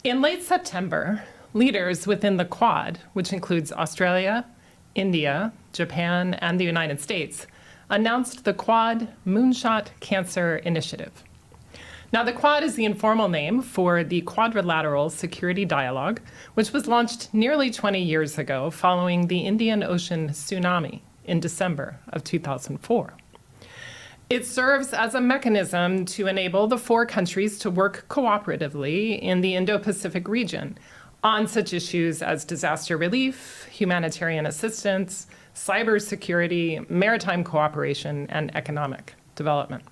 In late September, leaders within the Quad, which includes Australia, India, Japan, and the United States, announced the Quad Moonshot Cancer Initiative. Now, the Quad is the informal name for the Quadrilateral Security Dialogue, which was launched nearly 20 years ago following the Indian Ocean tsunami in December of 2004. It serves as a mechanism to enable the four countries to work cooperatively in the Indo-Pacific region on such issues as disaster relief, humanitarian assistance, cybersecurity, maritime cooperation, and economic development.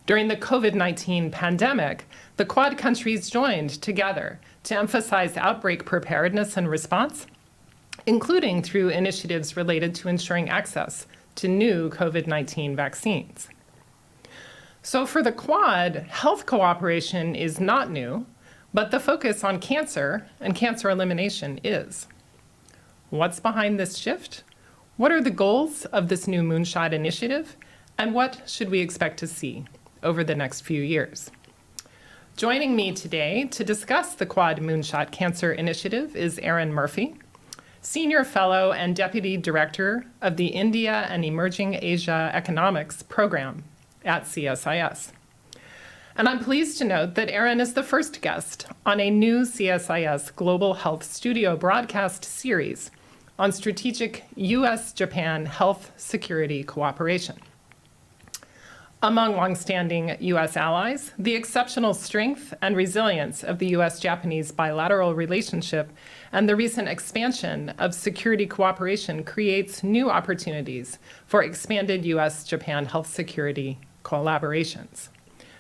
During the COVID-19 pandemic, the Quad countries joined together to emphasize outbreak preparedness and response, including through initiatives related to ensuring access to new COVID-19 vaccines. So for the Quad, health cooperation is not new, but the focus on cancer and cancer elimination is. What's behind this shift? What are the goals of this new Moonshot Initiative? And what should we expect to see over the next few years? Joining me today to discuss the Quad Moonshot Cancer Initiative is Erin Murphy, Senior Fellow and Deputy Director of the India and Emerging Asia Economics Program at CSIS. And I'm pleased to note that Erin is the first guest on a new CSIS Global Health Studio broadcast series on strategic U.S. Japan health security cooperation. Among longstanding U.S. allies, the exceptional strength and resilience of the U.S. Japanese bilateral relationship and the recent expansion of security cooperation creates new opportunities for expanded U.S. Japan health security collaborations.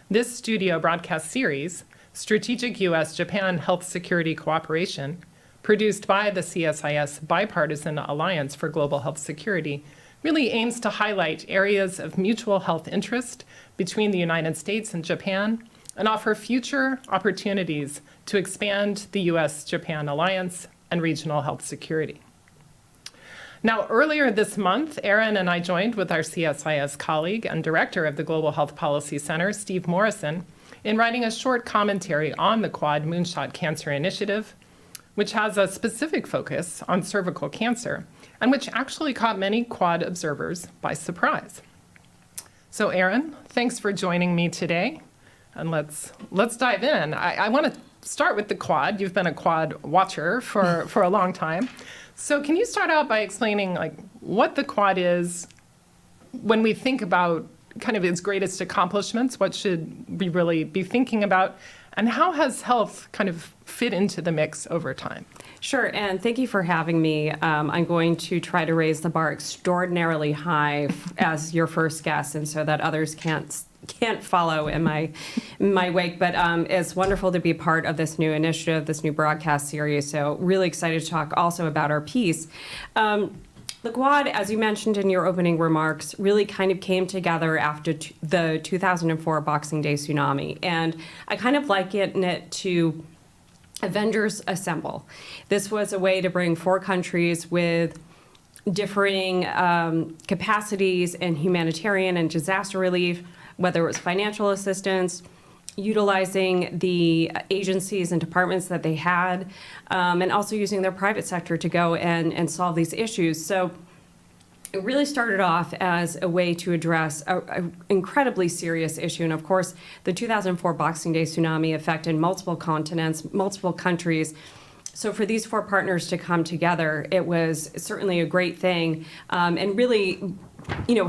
This studio broadcast series, Strategic U.S. Japan Health Security Cooperation, produced by the CSIS Bipartisan Alliance for Global Health Security, really aims to highlight areas of mutual health interest between the United States and Japan and offer future opportunities to expand the U.S.-Japan alliance and regional health security. Now, earlier this month, Erin and I joined with our CSIS colleague and director of the Global Health Policy Center, Steve Morrison, in writing a short commentary on the Quad Moonshot Cancer Initiative, which has a specific focus on cervical cancer, and which actually caught many Quad observers by surprise. So Erin, thanks for joining me today, and let's dive in. I want to start with the Quad. You've been a Quad watcher for a long time. So can you start out by explaining what the Quad is when we think about kind of its greatest accomplishments? What should we really be thinking about? And how has health kind of fit into the mix over time? Sure, and thank you for having me. I'm going to try to raise the bar extraordinarily high as your first guest, and so that others can't follow in my wake. But it's wonderful to be part of this new initiative, this new broadcast series. So really excited to talk also about our piece. The Quad, as you mentioned in your opening remarks, really kind of came together after the 2004 Boxing Day tsunami. And I kind of liken it to Avengers Assemble. This was a way to bring four countries with differing capacities in humanitarian and disaster relief, whether it was financial assistance, utilizing the agencies and departments that they had, and also using their private sector to go and solve these issues. So it really started off as a way to address an incredibly serious issue. And of course, the 2004 Boxing Day tsunami affected multiple continents, multiple countries. So for these four partners to come together, it was certainly a great thing, and really,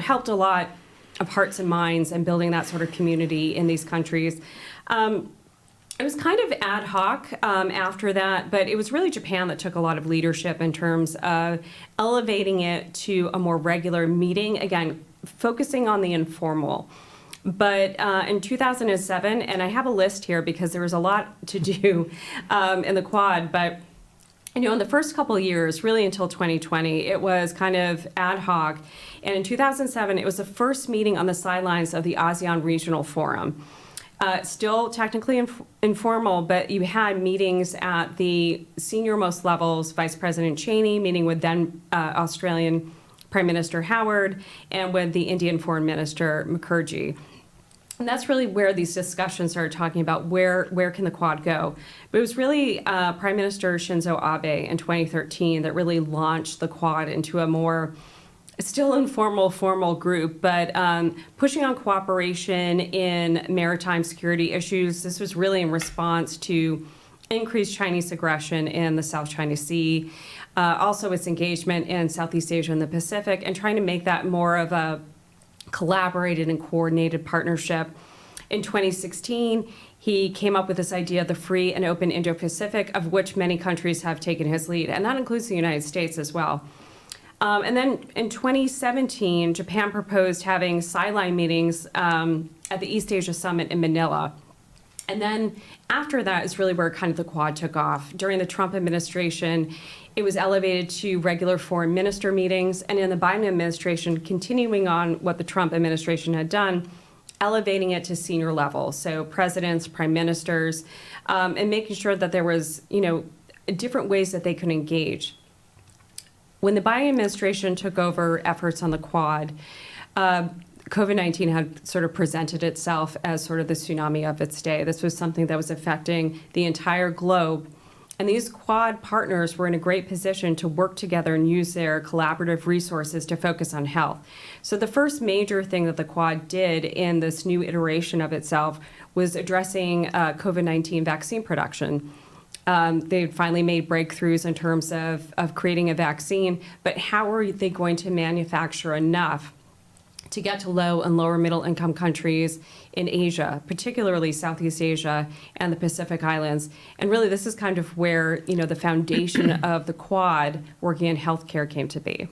helped a lot of hearts and minds and building that sort of community in these countries. It was kind of ad hoc after that, but it was really Japan that took a lot of leadership in terms of elevating it to a more regular meeting, again, focusing on the informal. But in 2007, and I have a list here because there was a lot to do in the Quad, but in the first couple of years, really until 2020, it was kind of ad hoc. And in 2007, it was the first meeting on the sidelines of the ASEAN Regional Forum. Still technically informal, but you had meetings at the senior-most levels, Vice President Cheney meeting with then Australian Prime Minister Howard and with the Indian Foreign Minister Mukherjee. And that's really where these discussions started talking about where can the Quad go. But it was really Prime Minister Shinzo Abe in 2013 that really launched the Quad into a more still informal, formal group, but pushing on cooperation in maritime security issues. This was really in response to increased Chinese aggression in the South China Sea, also its engagement in Southeast Asia and the Pacific, and trying to make that more of a collaborated and coordinated partnership. In 2016, he came up with this idea of the free and open Indo-Pacific, of which many countries have taken his lead, and that includes the United States as well. And then in 2017, Japan proposed having sideline meetings at the East Asia Summit in Manila. And then after that is really where kind of the Quad took off. During the Trump administration, it was elevated to regular foreign minister meetings, and in the Biden administration, continuing on what the Trump administration had done, elevating it to senior level, so presidents, prime ministers, and making sure that there was, different ways that they could engage. When the Biden administration took over efforts on the Quad, COVID-19 had sort of presented itself as sort of the tsunami of its day. This was something that was affecting the entire globe. And these Quad partners were in a great position to work together and use their collaborative resources to focus on health. So the first major thing that the Quad did in this new iteration of itself was addressing COVID-19 vaccine production. They finally made breakthroughs in terms of creating a vaccine, but how are they going to manufacture enough to get to low and lower middle income countries in Asia, particularly Southeast Asia and the Pacific Islands? And really, this is kind of where, the foundation of the Quad working in healthcare came to be.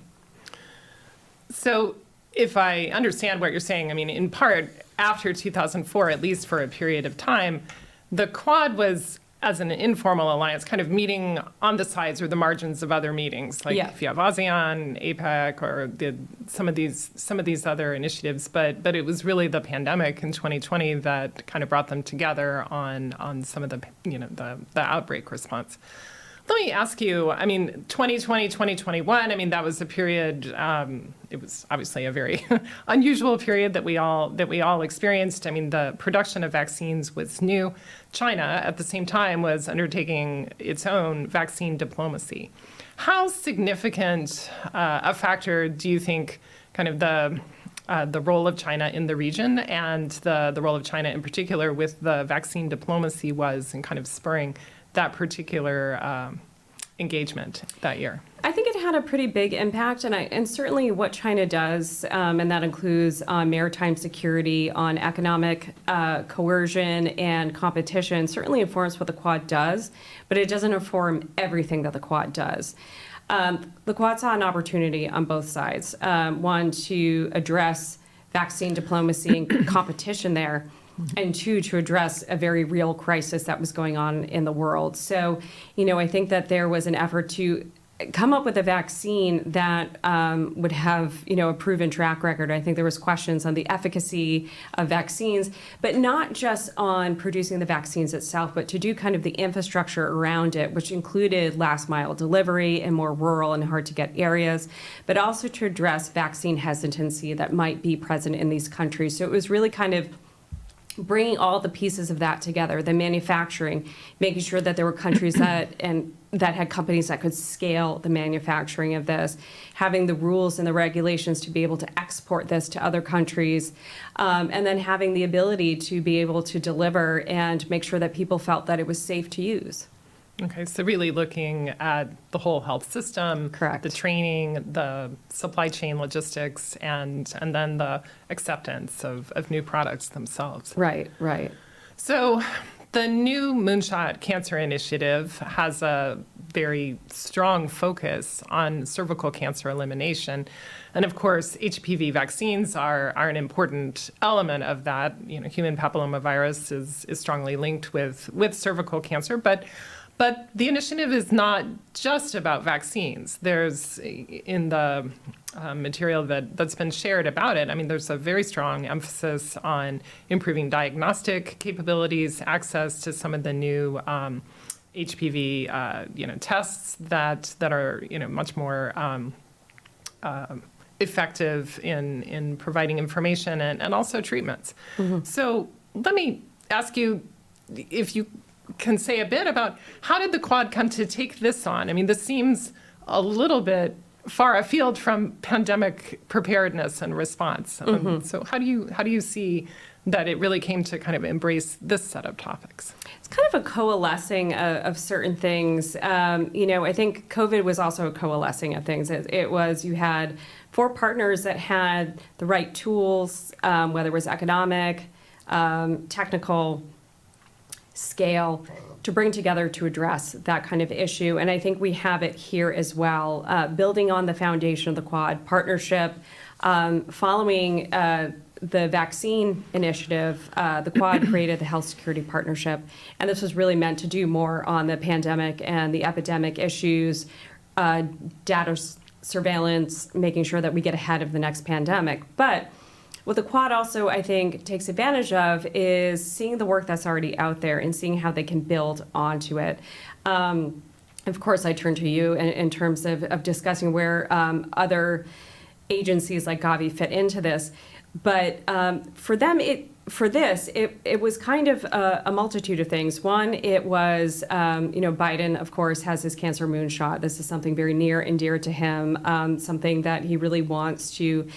So if I understand what you're saying, I mean, in part, after 2004, at least for a period of time, the Quad was, as an informal alliance, kind of meeting on the sides or the margins of other meetings, like if you have ASEAN, APEC, or some of these other initiatives. But it was really the pandemic in 2020 that kind of brought them together on some of the the outbreak response. Let me ask you, I mean, 2020, 2021, I mean, that was a period, it was obviously a very unusual period that we all experienced. I mean, the production of vaccines was new. China, at the same time, was undertaking its own vaccine diplomacy. How significant a factor do you think kind of the role of China in the region and the role of China in particular with the vaccine diplomacy was in kind of spurring that particular engagement that year? I think it had a pretty big impact, and certainly what China does, and that includes maritime security, on economic coercion and competition, certainly informs what the Quad does, but it doesn't inform everything that the Quad does. The Quad saw an opportunity on both sides. One, to address vaccine diplomacy and competition there, and two, to address a very real crisis that was going on in the world. So, I think that there was an effort to come up with a vaccine that would have, a proven track record. I think there was questions on the efficacy of vaccines, but not just on producing the vaccines itself, but to do kind of the infrastructure around it, which included last mile delivery in more rural and hard to get areas, but also to address vaccine hesitancy that might be present in these countries. So it was really kind of bringing all the pieces of that together, the manufacturing, making sure that there were countries that had companies that could scale the manufacturing of this, having the rules and the regulations to be able to export this to other countries, and then having the ability to be able to deliver and make sure that people felt that it was safe to use. Okay, so really looking at the whole health system, Correct. The training, the supply chain logistics, and then the acceptance of new products themselves. Right, right. So the new Moonshot Cancer Initiative has a very strong focus on cervical cancer elimination. And of course, HPV vaccines are an important element of that. Human papillomavirus is strongly linked with cervical cancer, but the initiative is not just about vaccines. There's, in the material that's been shared about it, I mean, there's a very strong emphasis on improving diagnostic capabilities, access to some of the new HPV, tests that are, much more effective in providing information and also treatments. So let me ask you if you can say a bit about how did the Quad come to take this on? I mean, this seems a little bit far afield from pandemic preparedness and response. So how do you see that it really came to kind of embrace this set of topics? It's kind of a coalescing of certain things. I think COVID was also a coalescing of things. It was, you had 4 partners that had the right tools, whether it was economic, technical, scale, to bring together to address that kind of issue. And I think we have it here as well, building on the foundation of the Quad partnership, following the vaccine initiative, the Quad created the Health Security Partnership, and this was really meant to do more on the pandemic and the epidemic issues, data surveillance, making sure that we get ahead of the next pandemic. But what the Quad also, I think, takes advantage of is seeing the work that's already out there and seeing how they can build onto it. Of course, I turn to you in terms of discussing where other agencies like Gavi fit into this. But for them, it was kind of a multitude of things. One, it was, Biden, of course, has his cancer moonshot. This is something very near and dear to him, something that he really wants to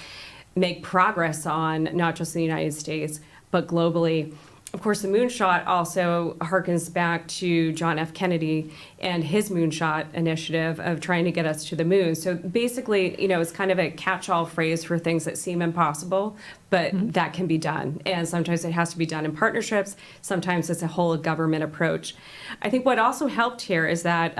make progress on, not just in the United States, but globally. Of course, the moonshot also harkens back to John F. Kennedy and his moonshot initiative of trying to get us to the moon. So basically, it's kind of a catch-all phrase for things that seem impossible, but that can be done. And sometimes it has to be done in partnerships. Sometimes it's a whole government approach. I think what also helped here is that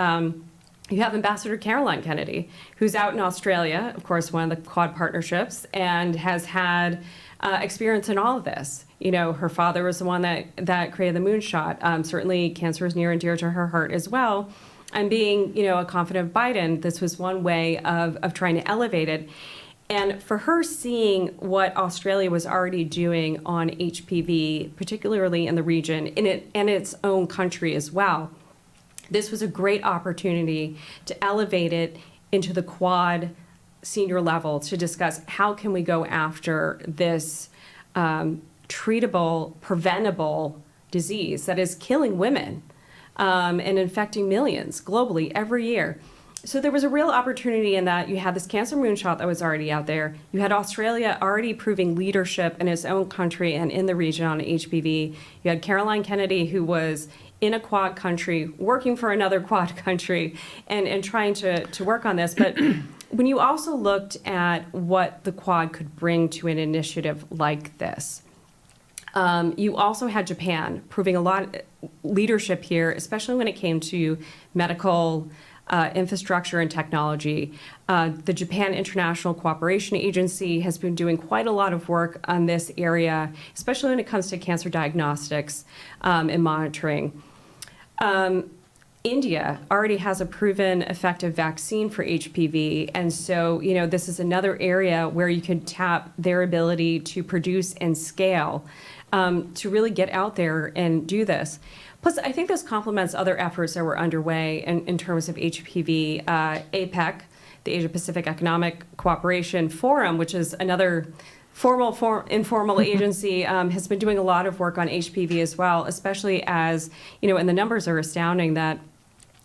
you have Ambassador Caroline Kennedy, who's out in Australia, of course, one of the Quad partnerships, and has had experience in all of this. Her father was the one that created the moonshot. Certainly, cancer is near and dear to her heart as well. And being, a confident Biden, this was one way of trying to elevate it. And for her seeing what Australia was already doing on HPV, particularly in the region, in its own country as well, this was a great opportunity to elevate it into the Quad senior level to discuss how can we go after this treatable, preventable disease that is killing women and infecting millions globally every year. So there was a real opportunity in that you had this cancer moonshot that was already out there. You had Australia already proving leadership in its own country and in the region on HPV. You had Caroline Kennedy, who was in a Quad country, working for another Quad country, and trying to work on this. But when you also looked at what the Quad could bring to an initiative like this, you also had Japan proving a lot of leadership here, especially when it came to medical infrastructure and technology. The Japan International Cooperation Agency has been doing quite a lot of work on this area, especially when it comes to cancer diagnostics and monitoring. India already has a proven effective vaccine for HPV. And so, this is another area where you can tap their ability to produce and scale to really get out there and do this. Plus, I think this complements other efforts that were underway in terms of HPV. APEC, the Asia-Pacific Economic Cooperation Forum, which is another informal agency, has been doing a lot of work on HPV as well, especially as, and the numbers are astounding that,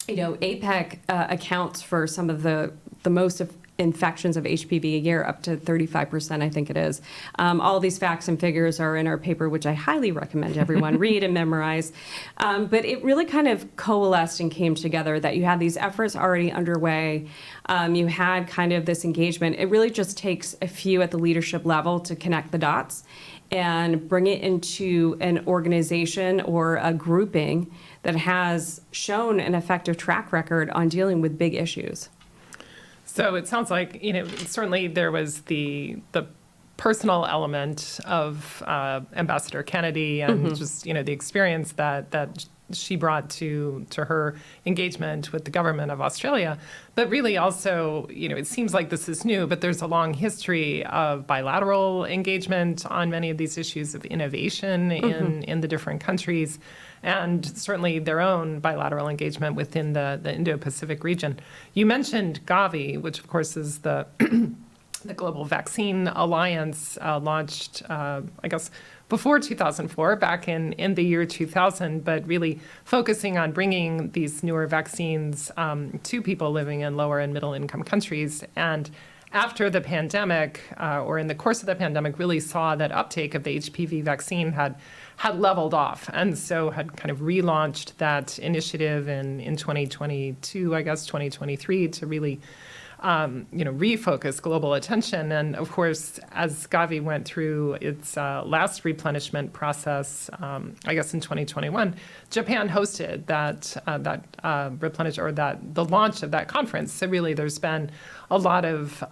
APEC accounts for some of the most of infections of HPV a year, up to 35%, I think it is. All these facts and figures are in our paper, which I highly recommend everyone read and memorize. But it really kind of coalesced and came together that you had these efforts already underway. You had kind of this engagement. It really just takes a few at the leadership level to connect the dots and bring it into an organization or a grouping that has shown an effective track record on dealing with big issues. So it sounds like, certainly there was the personal element of Ambassador Kennedy and just, the experience that she brought to her engagement with the government of Australia. But really also, it seems like this is new, but there's a long history of bilateral engagement on many of these issues of innovation in the different countries, and certainly their own bilateral engagement within the Indo-Pacific region. You mentioned Gavi, which of course is the the Global Vaccine Alliance launched, I guess, before 2004, back in the year 2000, but really focusing on bringing these newer vaccines to people living in lower and middle income countries. And after the pandemic, or in the course of the pandemic, really saw that uptake of the HPV vaccine had leveled off, and so had kind of relaunched that initiative in 2022, I guess 2023, to really refocus global attention. And of course, as Gavi went through its last replenishment process, I guess in 2021, Japan hosted the launch of that conference. So really, there's been a lot of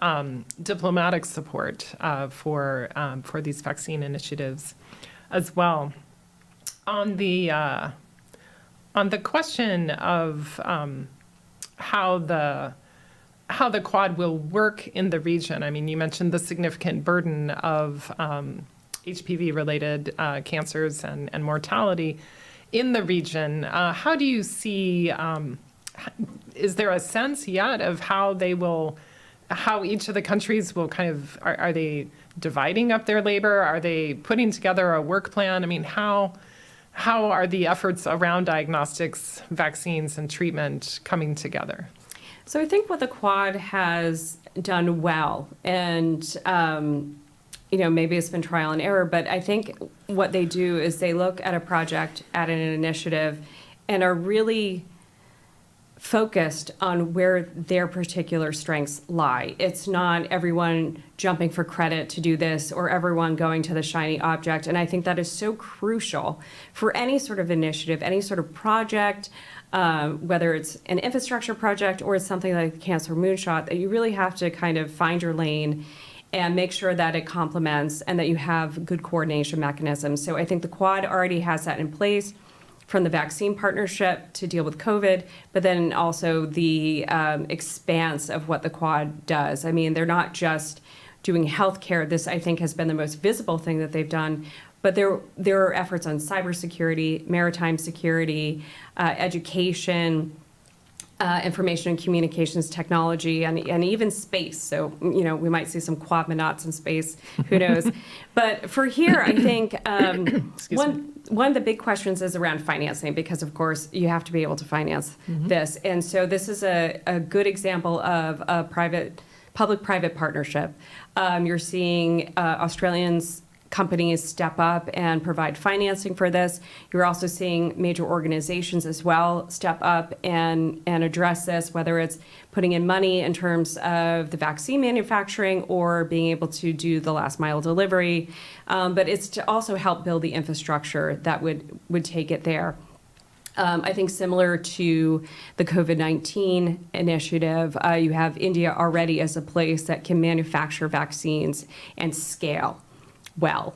diplomatic support for these vaccine initiatives as well. On the question of how the Quad will work in the region. I mean, you mentioned the significant burden of HPV-related cancers and mortality in the region. How do you see, is there a sense yet of how each of the countries will kind of, are they dividing up their labor? Are they putting together a work plan? I mean, how are the efforts around diagnostics, vaccines, and treatment coming together? So I think what the Quad has done well, and maybe it's been trial and error, but I think what they do is they look at a project, at an initiative, and are really focused on where their particular strengths lie. It's not everyone jumping for credit to do this or everyone going to the shiny object. And I think that is so crucial for any sort of initiative, any sort of project, whether it's an infrastructure project or it's something like the Cancer Moonshot, that you really have to kind of find your lane and make sure that it complements and that you have good coordination mechanisms. So I think the Quad already has that in place, from the vaccine partnership to deal with COVID, but then also the expanse of what the Quad does. I mean, they're not just doing healthcare. This, I think, has been the most visible thing that they've done. But there are efforts on cybersecurity, maritime security, education, information and communications technology, and even space. So, we might see some Quadmonauts in space, who knows? But for here, I think one of the big questions is around financing, because of course you have to be able to finance this. And so this is a good example of a public-private partnership. You're seeing Australians companies step up and provide financing for this. You're also seeing major organizations as well step up and address this, whether it's putting in money in terms of the vaccine manufacturing or being able to do the last mile delivery. But it's to also help build the infrastructure that would take it there. I think similar to the COVID-19 initiative, you have India already as a place that can manufacture vaccines and scale well.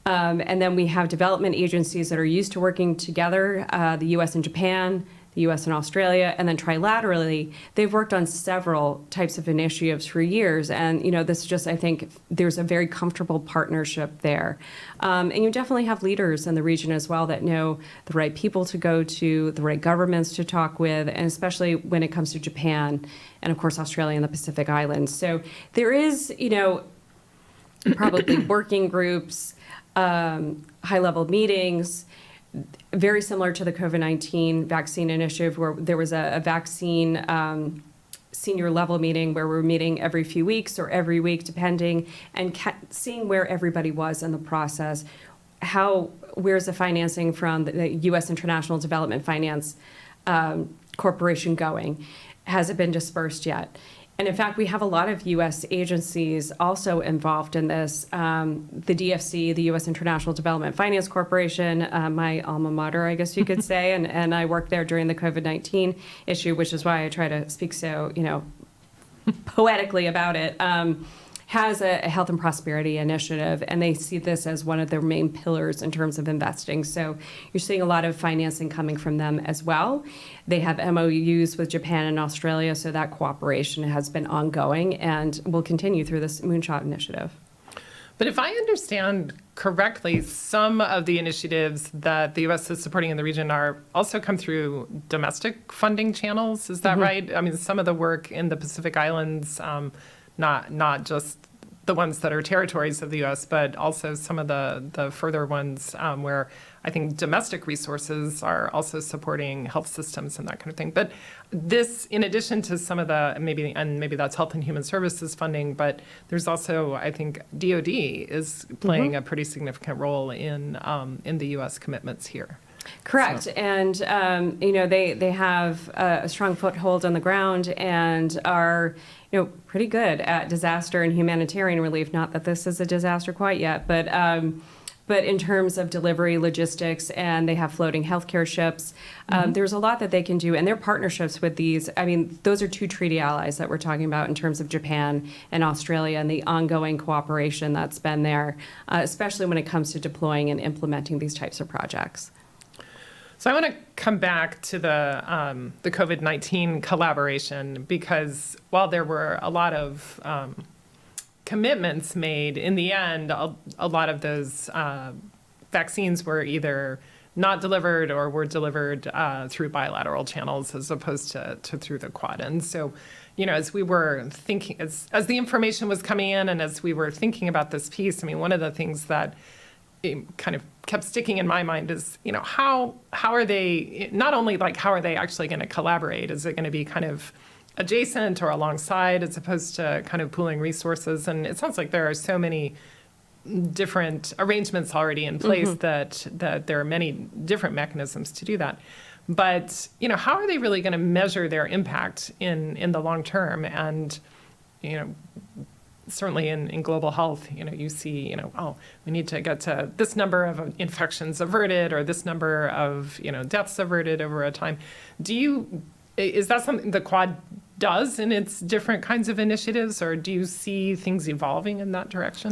And then we have development agencies that are used to working together, the U.S. and Japan, the U.S. and Australia, and then trilaterally, they've worked on several types of initiatives for years. And, this just, I think there's a very comfortable partnership there. And you definitely have leaders in the region as well that know the right people to go to, the right governments to talk with, and especially when it comes to Japan and, of course, Australia and the Pacific Islands. So there is, probably working groups, high-level meetings, very similar to the COVID-19 vaccine initiative, where there was a vaccine senior-level meeting where we're meeting every few weeks or every week, depending, and seeing where everybody was in the process. Where's the financing from the U.S. International Development Finance Corporation going? Has it been dispersed yet? And in fact, we have a lot of U.S. agencies also involved in this. The DFC, the U.S. International Development Finance Corporation, my alma mater, I guess you could say, and I worked there during the COVID-19 issue, which is why I try to speak so, poetically about it, has a health and prosperity initiative, and they see this as one of their main pillars in terms of investing. So you're seeing a lot of financing coming from them as well. They have MOUs with Japan and Australia, so that cooperation has been ongoing and will continue through this Moonshot initiative. But if I understand correctly, some of the initiatives that the U.S. is supporting in the region are also come through domestic funding channels. Is that right? I mean, some of the work in the Pacific Islands, not just the ones that are territories of the U.S., but also some of the further ones where I think domestic resources are also supporting health systems and that kind of thing. But this, in addition to some of the, maybe that's Health and Human Services funding, but there's also, I think, DoD is playing a pretty significant role in the U.S. commitments here. Correct. So. And, they have a strong foothold on the ground and are, pretty good at disaster and humanitarian relief. Not that this is a disaster quite yet, but in terms of delivery, logistics, and they have floating healthcare ships, there's a lot that they can do. And their partnerships with these, those are two treaty allies that we're talking about in terms of Japan and Australia and the ongoing cooperation that's been there, especially when it comes to deploying and implementing these types of projects. So I want to come back to the COVID-19 collaboration, because while there were a lot of commitments made, in the end, a lot of those vaccines were either not delivered or were delivered through bilateral channels as opposed to through the Quad. And so, as we were thinking, as the information was coming in and as we were thinking about this piece, one of the things that kind of kept sticking in my mind is, how are they, not only like how are they actually going to collaborate? Is it going to be kind of adjacent or alongside as opposed to kind of pooling resources? And it sounds like there are so many different arrangements already in place that there are many different mechanisms to do that. But, how are they really going to measure their impact in the long term? And, certainly in global health, you see, we need to get to this number of infections averted or this number of, deaths averted over a time. Is that something the Quad does in its different kinds of initiatives, or do you see things evolving in that direction?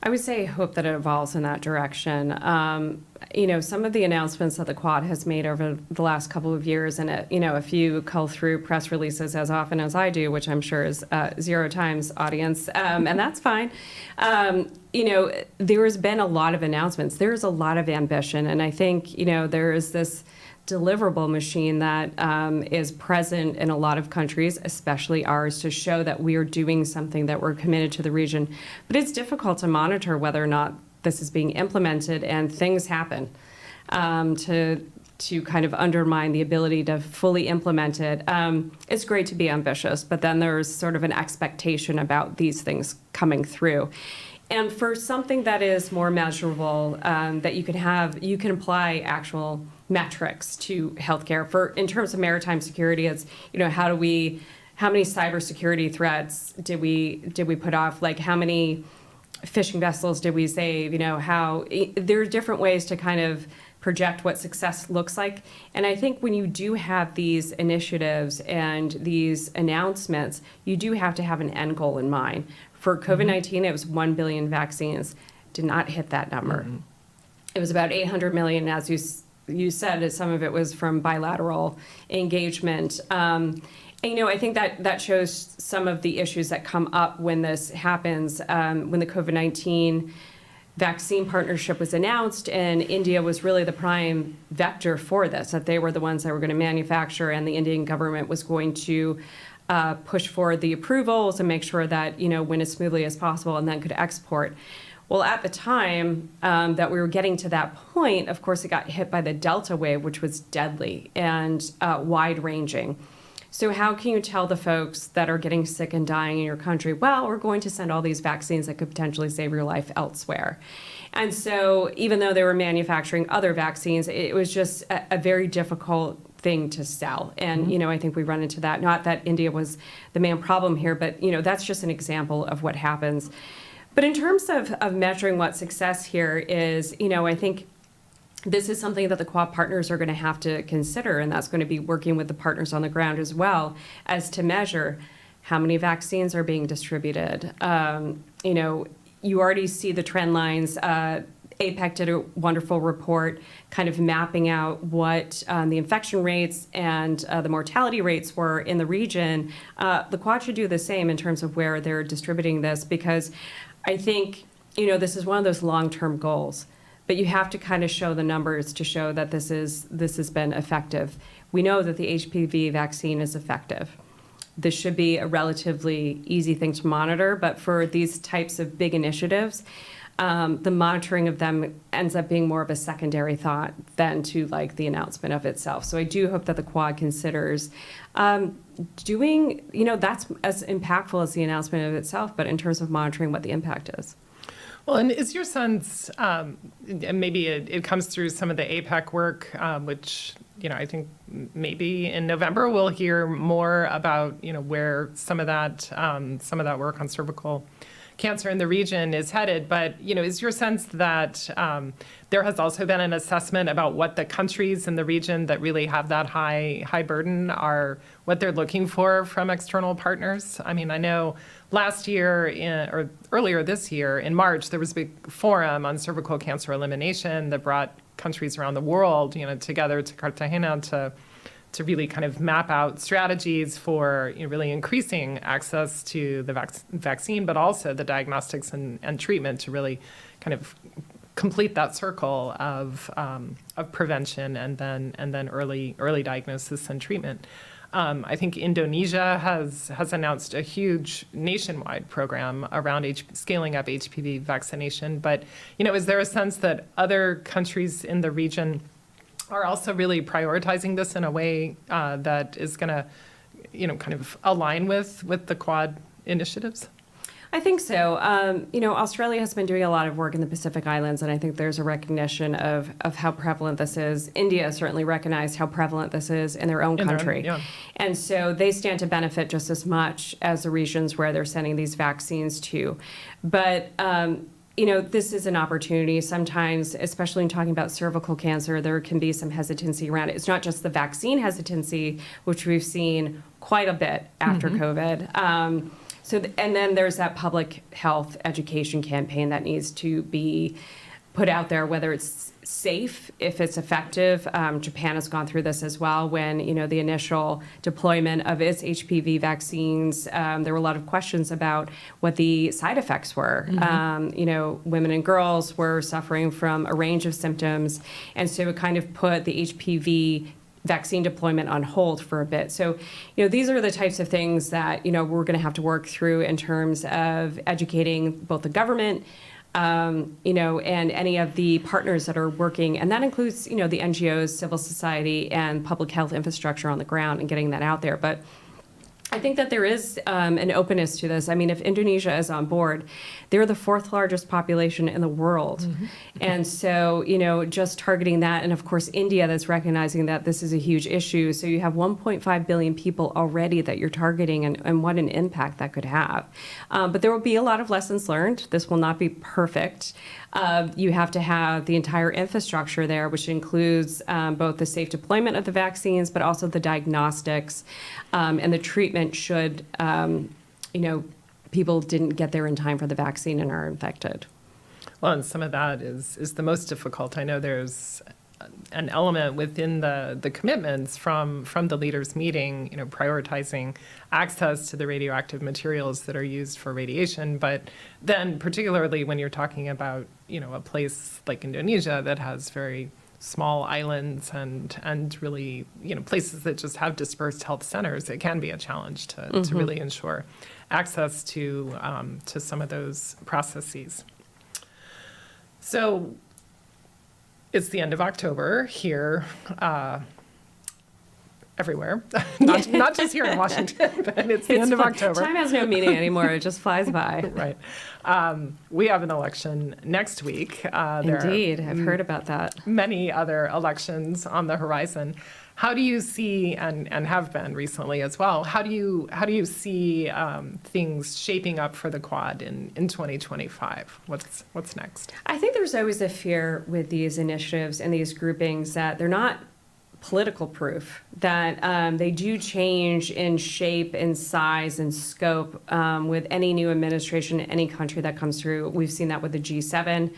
I would say hope that it evolves in that direction. Some of the announcements that the Quad has made over the last couple of years, and if you cull through press releases as often as I do, which I'm sure is 0 times audience, and that's fine. There has been a lot of announcements. There's a lot of ambition, and I think there is this deliverable machine that is present in a lot of countries, especially ours, to show that we are doing something, that we're committed to the region. But it's difficult to monitor whether or not this is being implemented, and things happen to kind of undermine the ability to fully implement it. It's great to be ambitious, but then there's sort of an expectation about these things coming through. And for something that is more measurable, that you can apply actual metrics to healthcare. In terms of maritime security, it's how many cybersecurity threats did we put off? Like how many fishing vessels did we save? There are different ways to kind of project what success looks like. And I think when you do have these initiatives and these announcements, you do have to have an end goal in mind. For COVID-19, it was 1 billion vaccines. Did not hit that number. It was about 800 million, as you said, some of it was from bilateral engagement. I think that shows some of the issues that come up when this happens. When the COVID-19 vaccine partnership was announced, and India was really the prime vector for this, that they were the ones that were going to manufacture, and the Indian government was going to push forward the approvals and make sure that, went as smoothly as possible and then could export. Well, at the time that we were getting to that point, of course, it got hit by the Delta wave, which was deadly and wide-ranging. So how can you tell the folks that are getting sick and dying in your country, well, we're going to send all these vaccines that could potentially save your life elsewhere? And so even though they were manufacturing other vaccines, it was just a very difficult thing to sell. And, I think we run into that. Not that India was the main problem here, but, that's just an example of what happens. But in terms of measuring what success here is, I think this is something that the Quad partners are going to have to consider, and that's going to be working with the partners on the ground as well, as to measure how many vaccines are being distributed. You already see the trend lines. APEC did a wonderful report kind of mapping out what the infection rates and the mortality rates were in the region. The Quad should do the same in terms of where they're distributing this, because I think, this is one of those long-term goals, but you have to kind of show the numbers to show that this has been effective. We know that the HPV vaccine is effective. this should be a relatively easy thing to monitor. But for these types of big initiatives, the monitoring of them ends up being more of a secondary thought than to like the announcement of itself. So I do hope that the Quad considers doing, that's as impactful as the announcement of itself, but in terms of monitoring what the impact is. Well, and is your sense, and maybe it comes through some of the APEC work, which, I think maybe in November we'll hear more about, where some of that work on cervical cancer in the region is headed. But, is your sense that there has also been an assessment about what the countries in the region that really have that high burden are, what they're looking for from external partners? I mean, I know last year or earlier this year in March, there was a big forum on cervical cancer elimination that brought countries around the world, together to Cartagena to really kind of map out strategies for really increasing access to the vaccine, but also the diagnostics and treatment to really kind of complete that circle of prevention and then early diagnosis and treatment. I think Indonesia has announced a huge nationwide program around scaling up HPV vaccination. But, is there a sense that other countries in the region are also really prioritizing this in a way that is going to, kind of align with the Quad initiatives? I think so. Australia has been doing a lot of work in the Pacific Islands, and I think there's a recognition of how prevalent this is. India certainly recognized how prevalent this is in their own country. Yeah. And so they stand to benefit just as much as the regions where they're sending these vaccines to. But this is an opportunity. Sometimes, especially in talking about cervical cancer, there can be some hesitancy around it. It's not just the vaccine hesitancy, which we've seen quite a bit after COVID. And then there's that public health education campaign that needs to be put out there, whether it's safe, if it's effective. Japan has gone through this as well when, the initial deployment of its HPV vaccines, there were a lot of questions about what the side effects were. Women and girls were suffering from a range of symptoms. And so it kind of put the HPV vaccine deployment on hold for a bit. So, these are the types of things that, we're going to have to work through in terms of educating both the government, and any of the partners that are working. And that includes, the NGOs, civil society, and public health infrastructure on the ground and getting that out there. But I think that there is an openness to this. I mean, if Indonesia is on board, they're the fourth largest population in the world. And so, just targeting that. And of course, India that's recognizing that this is a huge issue. So you have 1.5 billion people already that you're targeting and what an impact that could have. But there will be a lot of lessons learned. This will not be perfect. You have to have the entire infrastructure there, which includes both the safe deployment of the vaccines, but also the diagnostics and the treatment should, people didn't get there in time for the vaccine and are infected. Well, and some of that is the most difficult. I know there's an element within the commitments from the leaders meeting, prioritizing access to the radioactive materials that are used for radiation. But then particularly when you're talking about, a place like Indonesia that has very small islands and really, places that just have dispersed health centers, it can be a challenge to really ensure access to some of those processes. So it's the end of October here, everywhere, not just here in Washington, but it's the end of October. Time has no meaning anymore. It just flies by. Right. We have an election next week. Indeed. I've heard about that. Many other elections on the horizon. How do you see, and have been recently as well, how do you see things shaping up for the Quad in 2025? What's next? I think there's always a fear with these initiatives and these groupings that they're not political proof, that they do change in shape and size and scope with any new administration, any country that comes through. We've seen that with the G7.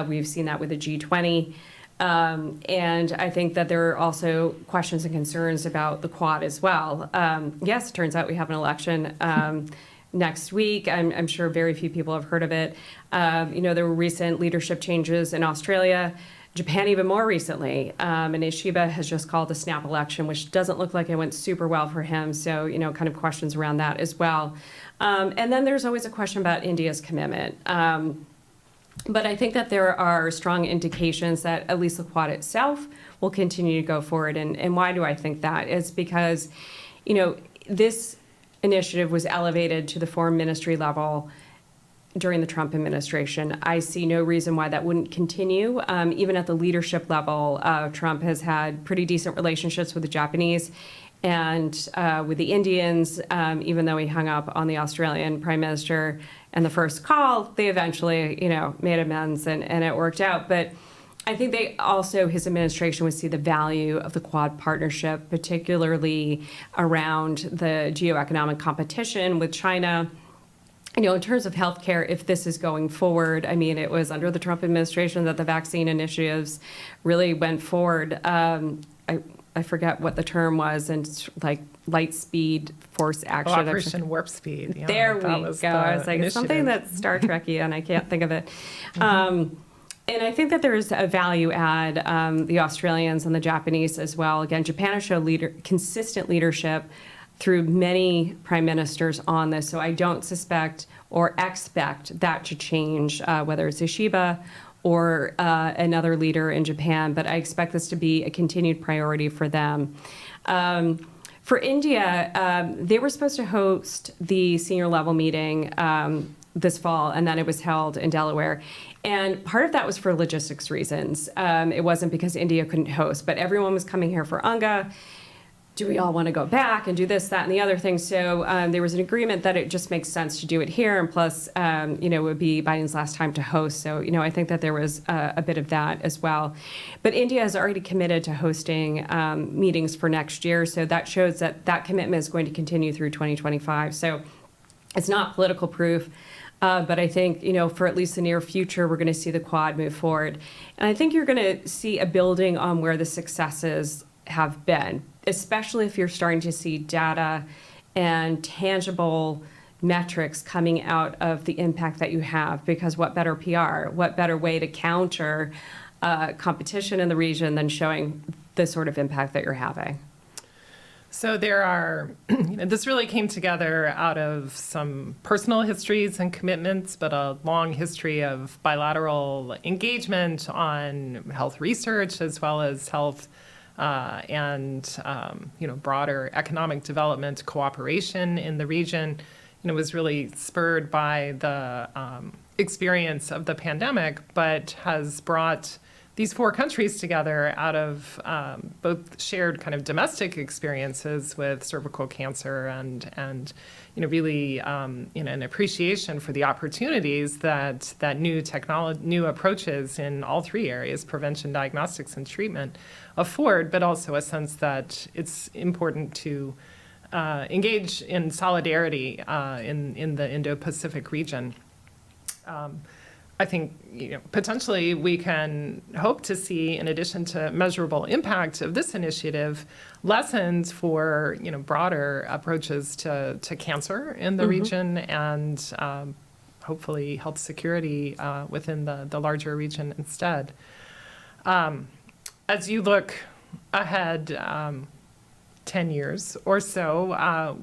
We've seen that with the G20. And I think that there are also questions and concerns about the Quad as well. Yes, it turns out we have an election next week. I'm sure very few people have heard of it. There were recent leadership changes in Australia. Japan even more recently. And Ishiba has just called a snap election, which doesn't look like it went super well for him. So, kind of questions around that as well. And then there's always a question about India's commitment. But I think that there are strong indications that at least the Quad itself will continue to go forward. And why do I think that? It's because, this initiative was elevated to the foreign ministry level during the Trump administration. I see no reason why that wouldn't continue. Even at the leadership level, Trump has had pretty decent relationships with the Japanese and with the Indians, even though he hung up on the Australian prime minister and the first call, they eventually, made amends and it worked out. But I think his administration would see the value of the Quad partnership, particularly around the geoeconomic competition with China. In terms of healthcare, if this is going forward, it was under the Trump administration that the vaccine initiatives really went forward. I forget what the term was, and like light speed force action. Operation Warp Speed. Yeah, there we go. I was like, initiative. It's something that's Star Trek-y, and I can't think of it. And I think that there's a value add, the Australians and the Japanese as well. Again, Japan has shown consistent leadership through many prime ministers on this. So I don't suspect or expect that to change, whether it's Ishiba or another leader in Japan, but I expect this to be a continued priority for them. For India, they were supposed to host the senior level meeting this fall, and then it was held in Delaware. And part of that was for logistics reasons. It wasn't because India couldn't host, but everyone was coming here for UNGA. Do we all want to go back and do this, that, and the other thing? So there was an agreement that it just makes sense to do it here. And plus, it would be Biden's last time to host. So, I think that there was a bit of that as well. But India has already committed to hosting meetings for next year. So that shows that commitment is going to continue through 2025. So it's not political proof. But I think, for at least the near future, we're going to see the Quad move forward. And I think you're going to see a building on where the successes have been, especially if you're starting to see data and tangible metrics coming out of the impact that you have. Because what better PR, what better way to counter competition in the region than showing the sort of impact that you're having? So there are, this really came together out of some personal histories and commitments, but a long history of bilateral engagement on health research as well as health and broader economic development cooperation in the region. Was really spurred by the experience of the pandemic, but has brought these four countries together out of both shared kind of domestic experiences with cervical cancer and really an appreciation for the opportunities that new approaches in all three areas, prevention, diagnostics, and treatment, afford, but also a sense that it's important to engage in solidarity in the Indo-Pacific region. I think potentially we can hope to see, in addition to measurable impact of this initiative, lessons for broader approaches to cancer in the region and hopefully health security within the larger region instead. As you look ahead 10 years or so,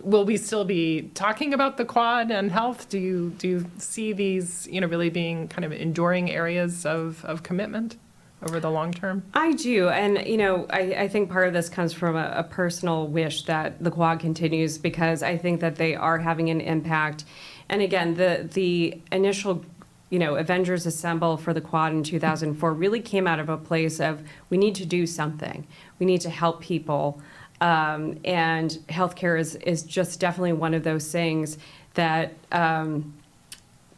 will we still be talking about the Quad and health? Do you see these, really being kind of enduring areas of commitment over the long term? I do. And, I think part of this comes from a personal wish that the Quad continues, because I think that they are having an impact. And again, the initial Avengers Assemble for the Quad in 2004 really came out of a place of, we need to do something. We need to help people. And healthcare is just definitely one of those things that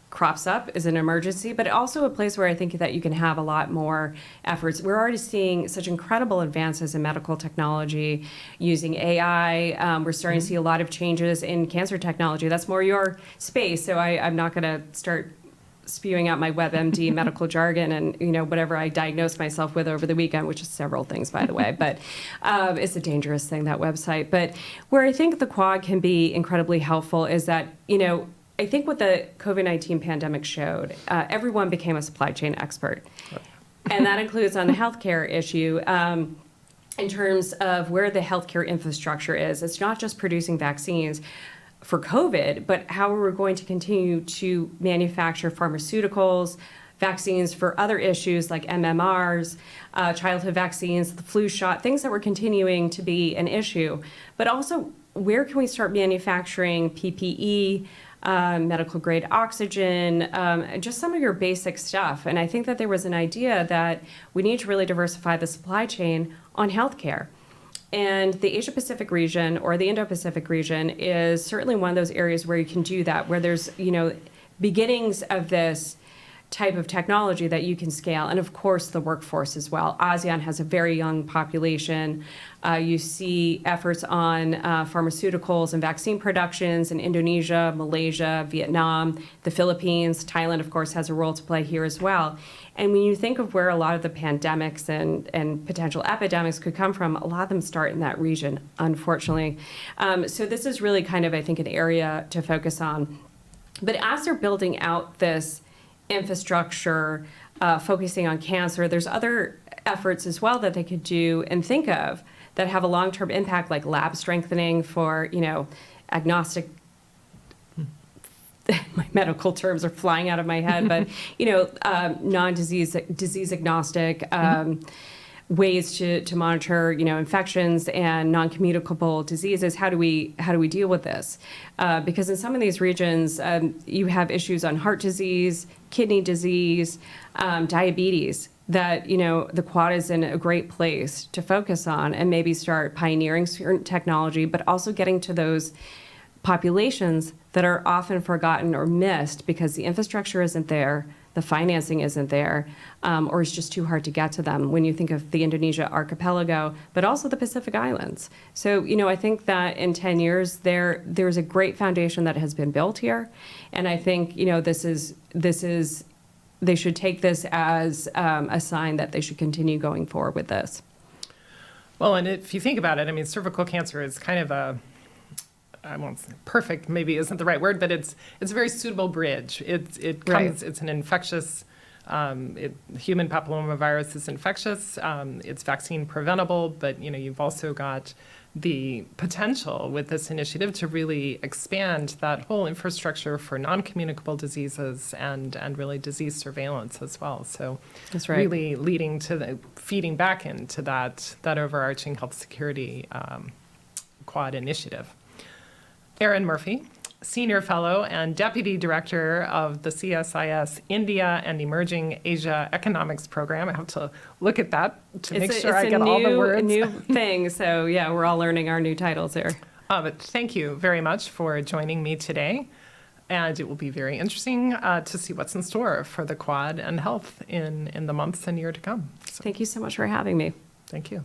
crops up as an emergency, but also a place where I think that you can have a lot more efforts. We're already seeing such incredible advances in medical technology using AI. We're starting to see a lot of changes in cancer technology. That's more your space, so I'm not going to start spewing out my WebMD medical jargon and whatever I diagnosed myself with over the weekend, which is several things, by the way. But it's a dangerous thing, that website. But where I think the Quad can be incredibly helpful is that I think what the COVID-19 pandemic showed, everyone became a supply chain expert. And that includes on the healthcare issue. In terms of where the healthcare infrastructure is, it's not just producing vaccines for COVID, but how we're going to continue to manufacture pharmaceuticals, vaccines for other issues like MMRs, childhood vaccines, the flu shot, things that were continuing to be an issue. But also, where can we start manufacturing PPE, medical grade oxygen, just some of your basic stuff. And I think that there was an idea that we need to really diversify the supply chain on healthcare. And the Asia-Pacific region or the Indo-Pacific region is certainly one of those areas where you can do that, where there's, beginnings of this type of technology that you can scale. And of course, the workforce as well. ASEAN has a very young population. You see efforts on pharmaceuticals and vaccine productions in Indonesia, Malaysia, Vietnam, the Philippines. Thailand, of course, has a role to play here as well. And when you think of where a lot of the pandemics and potential epidemics could come from, a lot of them start in that region, unfortunately. So this is really kind of, I think, an area to focus on. But as they're building out this infrastructure, focusing on cancer, there's other efforts as well that they could do and think of that have a long-term impact, like lab strengthening for, agnostic, my medical terms are flying out of my head, but, disease agnostic, ways to monitor, infections and non-communicable diseases. How do we deal with this? Because in some of these regions, you have issues on heart disease, kidney disease, diabetes. That the Quad is in a great place to focus on and maybe start pioneering certain technology, but also getting to those populations that are often forgotten or missed because the infrastructure isn't there, the financing isn't there, or it's just too hard to get to them when you think of the Indonesia archipelago, but also the Pacific Islands. So, I think that in 10 years, there's a great foundation that has been built here. And I think, this is they should take this as a sign that they should continue going forward with this. Well, and if you think about it, cervical cancer is kind of I won't say perfect, maybe isn't the right word, but it's a very suitable bridge. It comes, right. It's an infectious, human papillomavirus is infectious. It's vaccine preventable, but you've also got the potential with this initiative to really expand that whole infrastructure for non-communicable diseases and really disease surveillance as well. So that's right. Really leading to feeding back into that overarching health security Quad initiative. Erin Murphy, Senior Fellow and Deputy Director of the CSIS India and Emerging Asia Economics Program. I have to look at that to make sure I get all the words. It's a new thing, so yeah, we're all learning our new titles here. But thank you very much for joining me today. And it will be very interesting to see what's in store for the Quad and health in the months and year to come. So, thank you so much for having me. Thank you.